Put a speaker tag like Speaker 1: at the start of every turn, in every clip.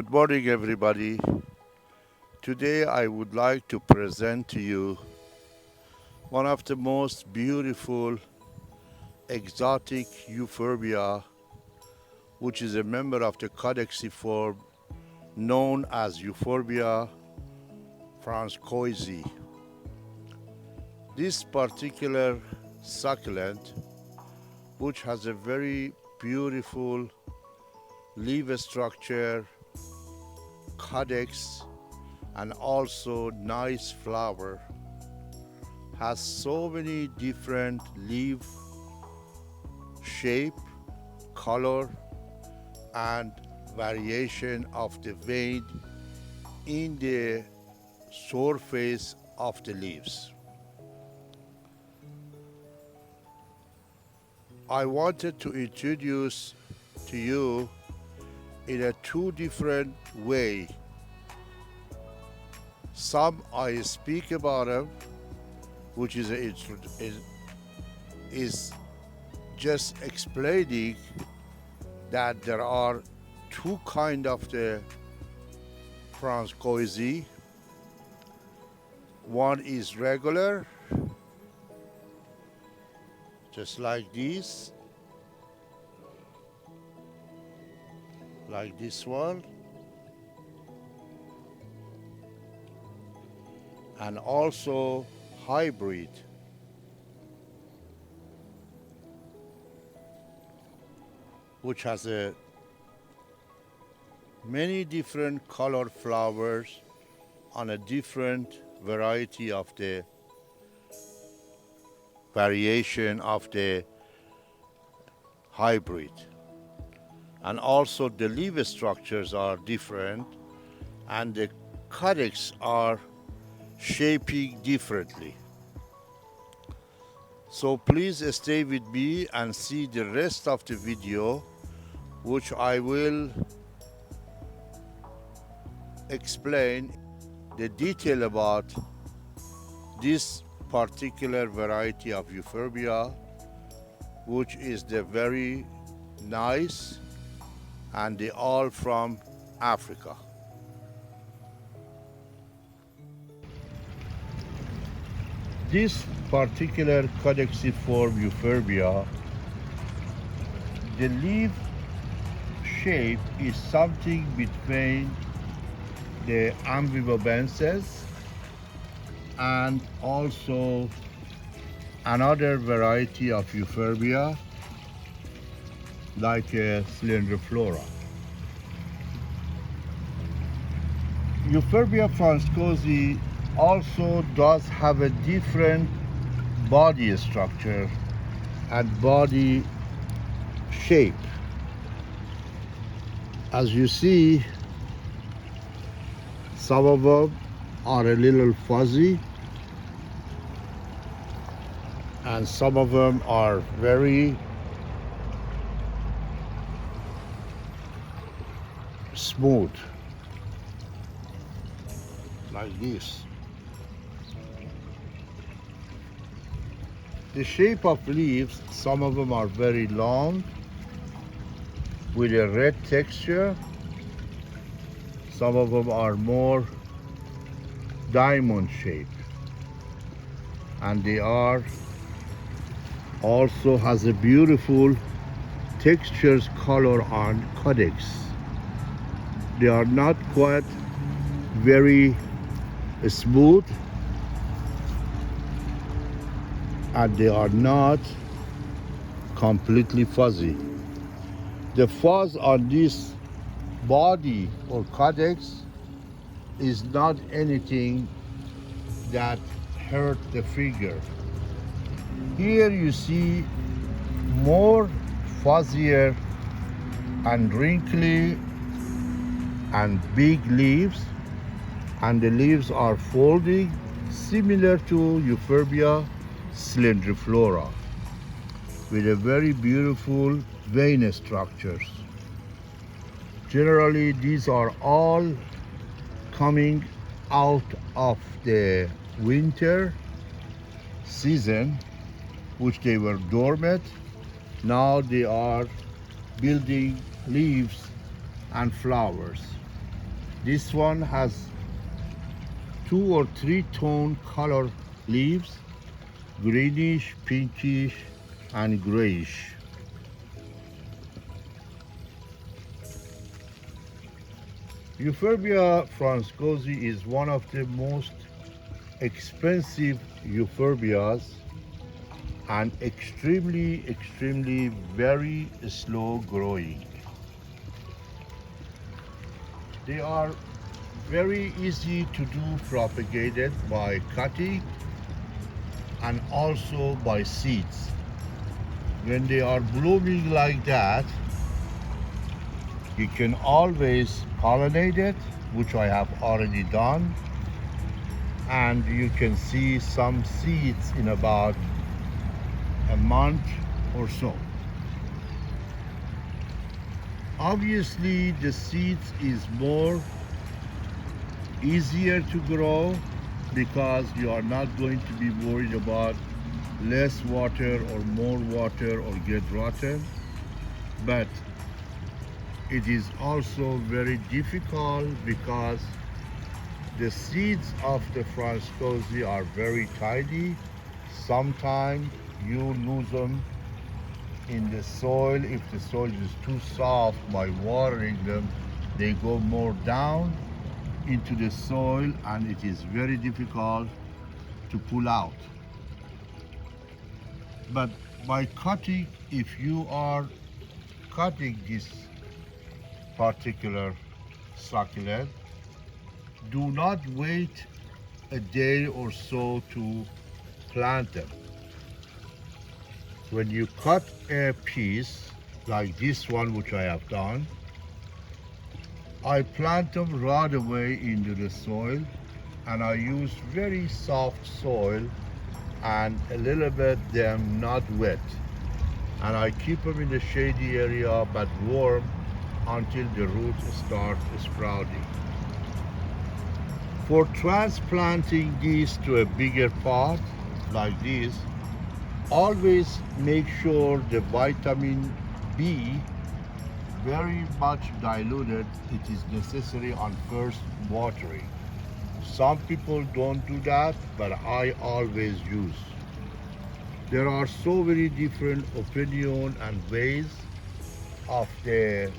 Speaker 1: Good morning, everybody. Today I would like to present to you one of the most beautiful exotic Euphorbia, which is a member of the Caudiciform known as Euphorbia francoisii. This particular succulent, which has a very beautiful leaf structure, codex, and also nice flower, has so many different leaf shape, color, and variation of the vein in the surface of the leaves. I wanted to introduce to you in a two different way. Some I speak about them, which is just explaining that there are two kind of the francoisii. One is regular, just like this, like this one, and also hybrid, which has many different color flowers on a different variety of the variation of the hybrid. And also the leaf structures are different and the codex are shaping differently. So please stay with me and see the rest of the video, which I will explain the detail about this particular variety of Euphorbia, which is the very nice, and they all from Africa. This particular Caudiciform Euphorbia, the leaf shape is something between the ambivalvences and also another variety of Euphorbia like a Cylindriflora. Euphorbia francoisii also does have a different body structure and body shape. As you see, some of them are a little fuzzy and some of them are very smooth, like this. The shape of leaves, some of them are very long with a red texture. Some of them are more diamond shape, and they are also has a beautiful textures color on codex. They are not quite very smooth, and they are not completely fuzzy. The fuzz on this body or codex is not anything that hurt the figure. Here you see more fuzzier and wrinkly and big leaves, and the leaves are folding similar to Euphorbia Cylindriflora with a very beautiful vein structures. Generally these are all coming out of the winter season, which they were dormant. Now they are building leaves and flowers. This one has 2 or 3 tone color leaves, greenish, pinkish, and grayish. Euphorbia francoisii is one of the most expensive euphorbias and extremely very slow growing. They are very easy to do propagated by cutting and also by seeds. When they are blooming like that, you can always pollinate it, which I have already done, and you can see some seeds in about a month or so. Obviously the seeds is more easier to grow because you are not going to be worried about less water or more water or get rotten, but it is also very difficult because the seeds of the francoisii are very tiny. Sometimes you lose them in the soil. If the soil is too soft, by watering them, they go more down into the soil and it is very difficult to pull out. But by cutting, if you are cutting this particular succulent, do not wait a day or so to plant them. When you cut a piece like this one, which I have done, I plant them right away into the soil, and I use very soft soil and a little bit them not wet, and I keep them in the shady area but warm until the roots start sprouting. For transplanting these to a bigger pot like this, always make sure the vitamin B very much diluted. It is necessary on first watering. Some people don't do that, but I always use. There are so many different opinions and ways of the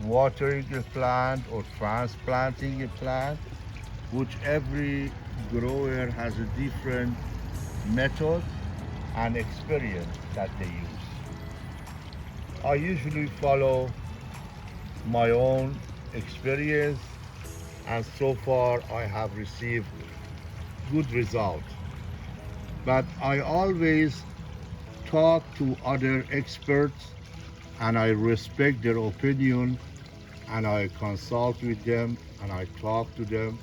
Speaker 1: watering a plant or transplanting a plant, which every grower has a different method and experience that they use. I usually follow my own experience, and so far I have received good results. But I always talk to other experts and I respect their opinion, and I consult with them and I talk to them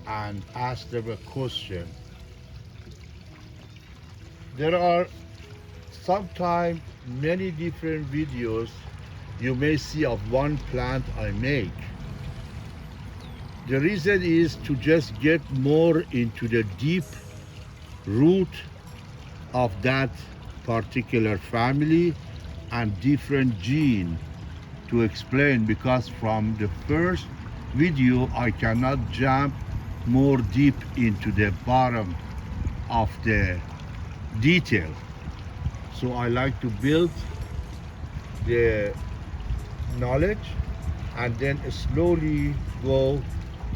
Speaker 1: and ask them a question. There are sometimes many different videos you may see of one plant I make. The reason is to just get more into the deep root of that particular family and different gene to explain, because from the first video I cannot jump more deep into the bottom of the detail. So I like to build the knowledge and then slowly go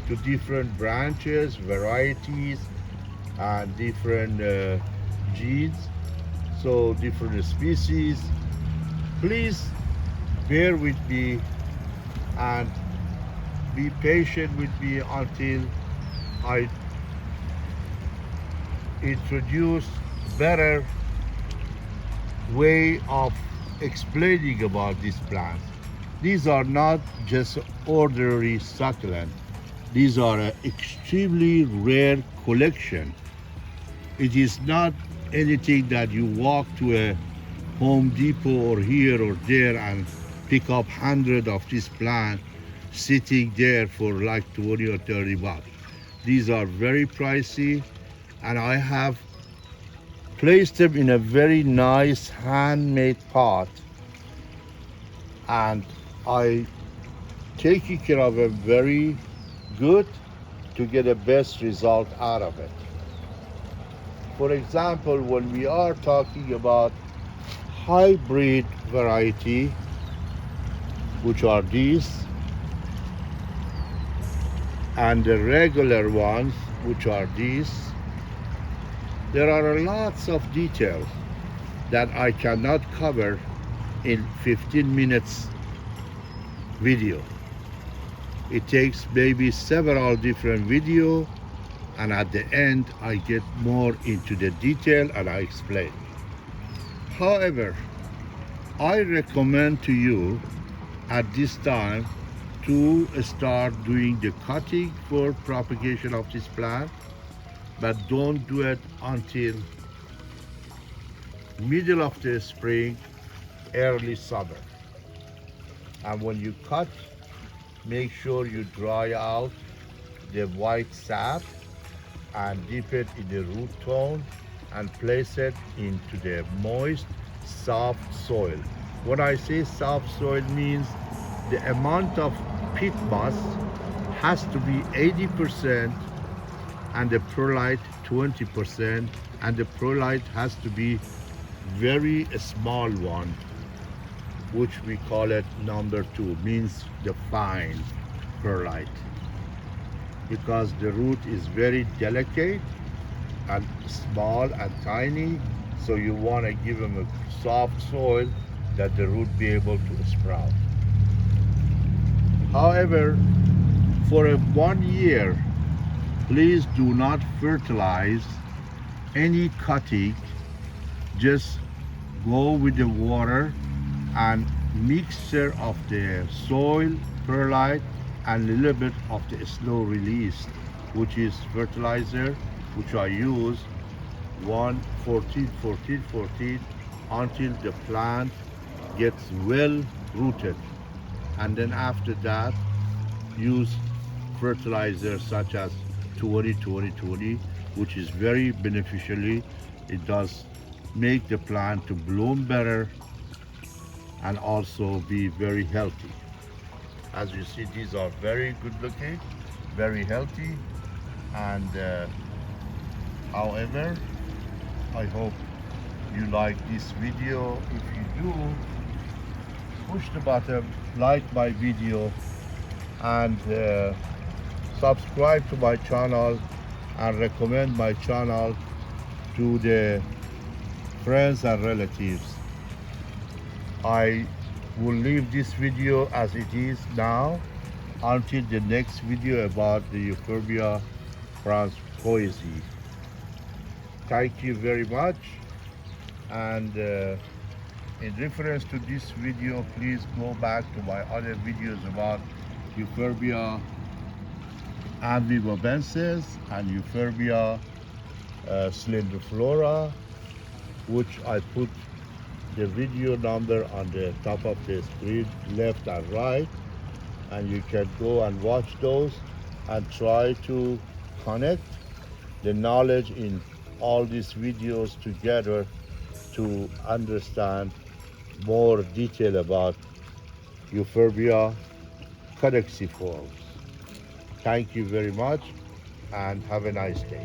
Speaker 1: to different branches, varieties, and different genes, so different species. Please bear with me and be patient with me until I introduce better way of explaining about these plants. These are not just ordinary succulent. These are an extremely rare collection. It is not anything that you walk to a Home Depot or here or there and pick up 100 of this plant sitting there for like 20 or 30 bucks. These are very pricey, and I have placed them in a very nice handmade pot, and I taking care of them very good to get the best result out of it. For example, when we are talking about hybrid variety, which are these, and the regular ones, which are these, there are lots of details that I cannot cover in 15 minutes video. It takes maybe several different videos, and at the end I get more into the detail and I explain. However, I recommend to you at this time to start doing the cutting for propagation of this plant, but don't do it until middle of the spring, early summer. And when you cut, make sure you dry out the white sap and dip it in the root tone and place it into the moist, soft soil. When I say soft soil, means the amount of peat moss has to be 80% and the perlite 20%, and the perlite has to be very small one, which we call it number 2, means the fine perlite, because the root is very delicate and small and tiny, so you want to give them a soft soil that the root be able to sprout. However, for 1 year, please do not fertilize any cutting. Just go with the water and mixture of the soil, perlite, and a little bit of the slow release, which is fertilizer, which I use 1-14-14-14 until the plant gets well rooted. And then after that, use fertilizer such as 20-20-20, which is very beneficially. It does make the plant to bloom better and also be very healthy. As you see, these are very good looking, very healthy, and however, I hope you like this video. If you do, push the button, like my video, and subscribe to my channel and recommend my channel to the friends and relatives. I will leave this video as it is now until the next video about the Euphorbia francoisii. Thank you very much, and in reference to this video, please go back to my other videos about Euphorbia ambivabensis and Euphorbia slendiflora, which I put the video number on the top of the screen, left and right, and you can go and watch those and try to connect the knowledge in all these videos together to understand more detail about Euphorbia Caudiciform. Thank you very much and have a nice day.